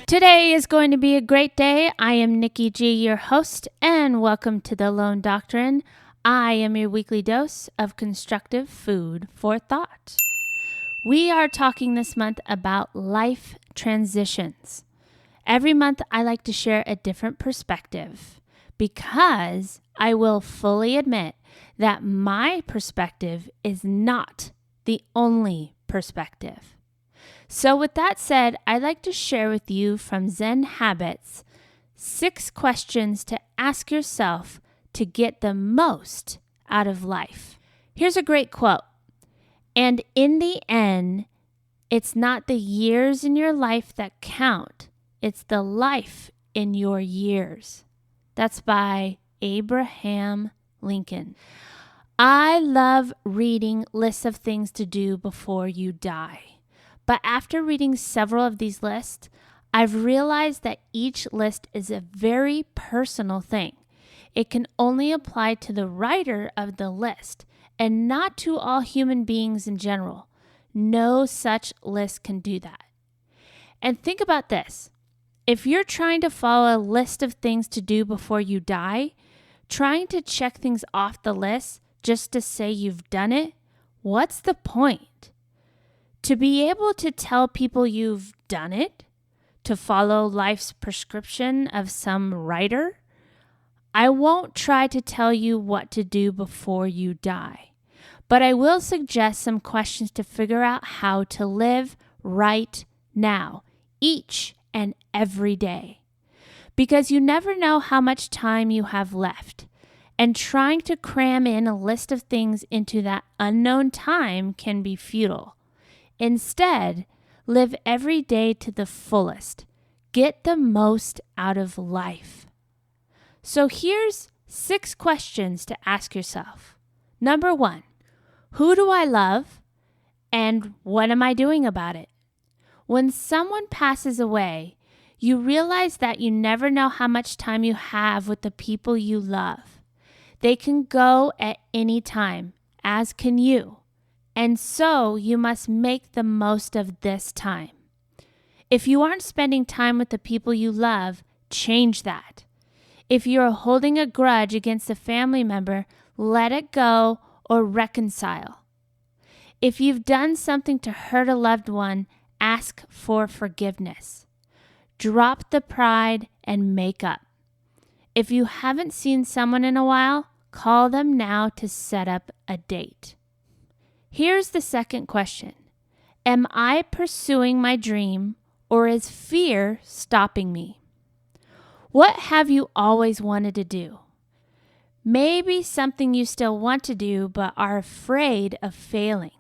Today is going to be a great day. I am Nikki G, your host, and welcome to the Lone Doctrine. I am your weekly dose of constructive food for thought. We are talking this month about life transitions. Every month, I like to share a different perspective because I will fully admit that my perspective is not the only perspective. So with that said, I'd like to share with you from Zen Habits 6 questions to ask yourself to get the most out of life. Here's a great quote. And in the end, it's not the years in your life that count. It's the life in your years. That's by Abraham Lincoln. I love reading lists of things to do before you die. But after reading several of these lists, I've realized that each list is a very personal thing. It can only apply to the writer of the list and not to all human beings in general. No such list can do that. And think about this. If you're trying to follow a list of things to do before you die, trying to check things off the list just to say you've done it, what's the point? To be able to tell people you've done it, to follow life's prescription of some writer, I won't try to tell you what to do before you die, but I will suggest some questions to figure out how to live right now, each and every day. Because you never know how much time you have left, and trying to cram in a list of things into that unknown time can be futile. Instead, live every day to the fullest. Get the most out of life. So here's 6 questions to ask yourself. Number 1, who do I love and what am I doing about it? When someone passes away, you realize that you never know how much time you have with the people you love. They can go at any time, as can you. And so you must make the most of this time. If you aren't spending time with the people you love, change that. If you're holding a grudge against a family member, let it go or reconcile. If you've done something to hurt a loved one, ask for forgiveness. Drop the pride and make up. If you haven't seen someone in a while, call them now to set up a date. Here's the second question. Am I pursuing my dream or is fear stopping me? What have you always wanted to do? Maybe something you still want to do but are afraid of failing.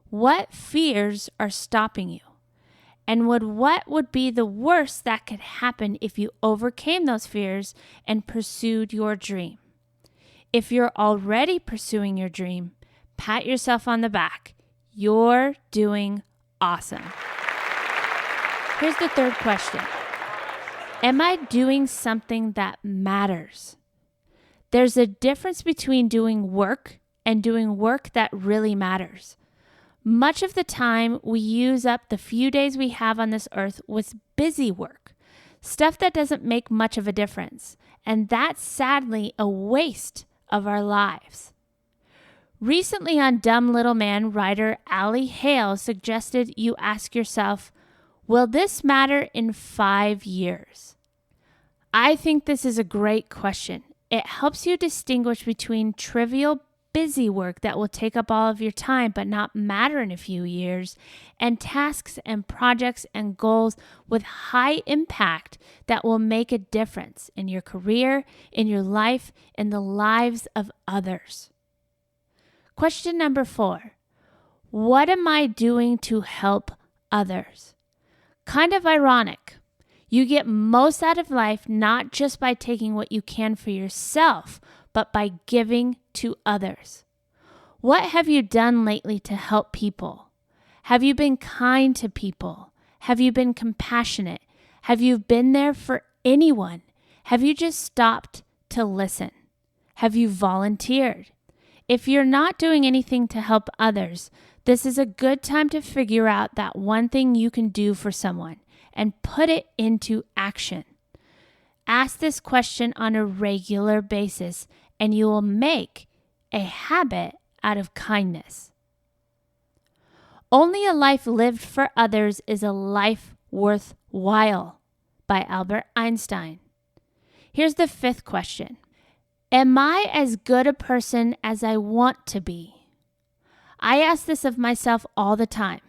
What fears are stopping you? And what would be the worst that could happen if you overcame those fears and pursued your dream? If you're already pursuing your dream, pat yourself on the back. You're doing awesome. Here's the third question. Am I doing something that matters? There's a difference between doing work and doing work that really matters. Much of the time, we use up the few days we have on this earth with busy work, stuff that doesn't make much of a difference, and that's sadly a waste of our lives. Recently on Dumb Little Man, writer Allie Hale suggested you ask yourself, will this matter in 5 years? I think this is a great question. It helps you distinguish between trivial, busy work that will take up all of your time but not matter in a few years, and tasks and projects and goals with high impact that will make a difference in your career, in your life, in the lives of others. Question number 4, what am I doing to help others? Kind of ironic. You get most out of life not just by taking what you can for yourself, but by giving to others. What have you done lately to help people? Have you been kind to people? Have you been compassionate? Have you been there for anyone? Have you just stopped to listen? Have you volunteered? If you're not doing anything to help others, this is a good time to figure out that one thing you can do for someone and put it into action. Ask this question on a regular basis, and you will make a habit out of kindness. Only a life lived for others is a life worthwhile, by Albert Einstein. Here's the 5th question. Am I as good a person as I want to be? I ask this of myself all the time.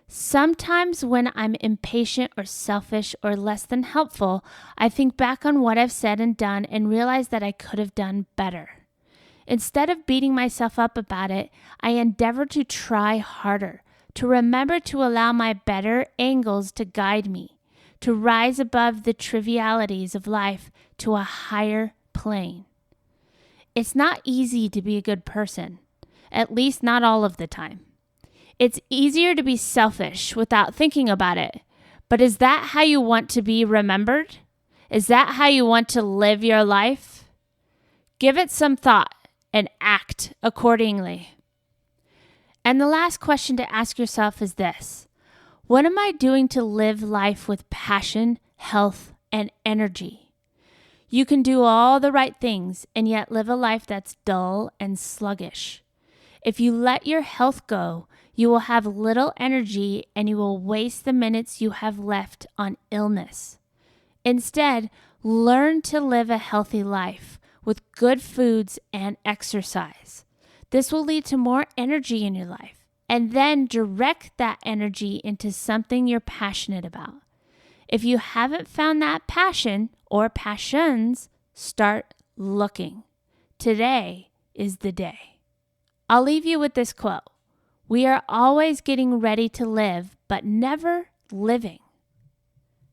Sometimes when I'm impatient or selfish or less than helpful, I think back on what I've said and done and realize that I could have done better. Instead of beating myself up about it, I endeavor to try harder, to remember to allow my better angles to guide me, to rise above the trivialities of life to a higher plane. It's not easy to be a good person, at least not all of the time. It's easier to be selfish without thinking about it, but is that how you want to be remembered? Is that how you want to live your life? Give it some thought and act accordingly. And the last question to ask yourself is this: what am I doing to live life with passion, health, and energy? You can do all the right things and yet live a life that's dull and sluggish. If you let your health go, you will have little energy and you will waste the minutes you have left on illness. Instead, learn to live a healthy life with good foods and exercise. This will lead to more energy in your life, and then direct that energy into something you're passionate about. If you haven't found that passion or passions, start looking. Today is the day. I'll leave you with this quote. We are always getting ready to live, but never living.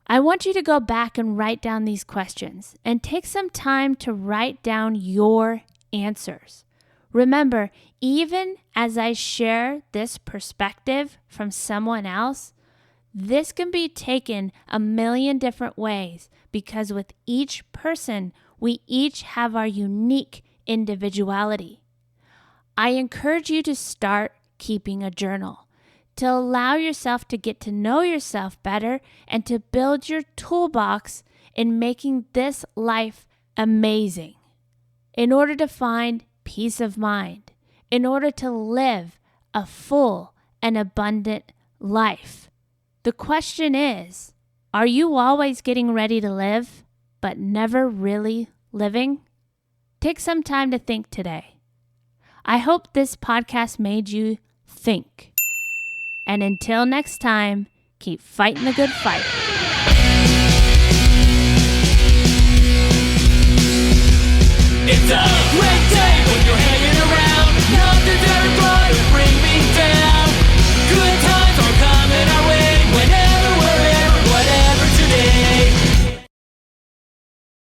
I want you to go back and write down these questions and take some time to write down your answers. Remember, even as I share this perspective from someone else, this can be taken a million different ways because with each person, we each have our unique individuality. I encourage you to start keeping a journal, to allow yourself to get to know yourself better and to build your toolbox in making this life amazing. In order to find peace of mind, in order to live a full and abundant life. The question is, are you always getting ready to live, but never really living? Take some time to think today. I hope this podcast made you think. And until next time, keep fighting the good fight. It's a great day when you're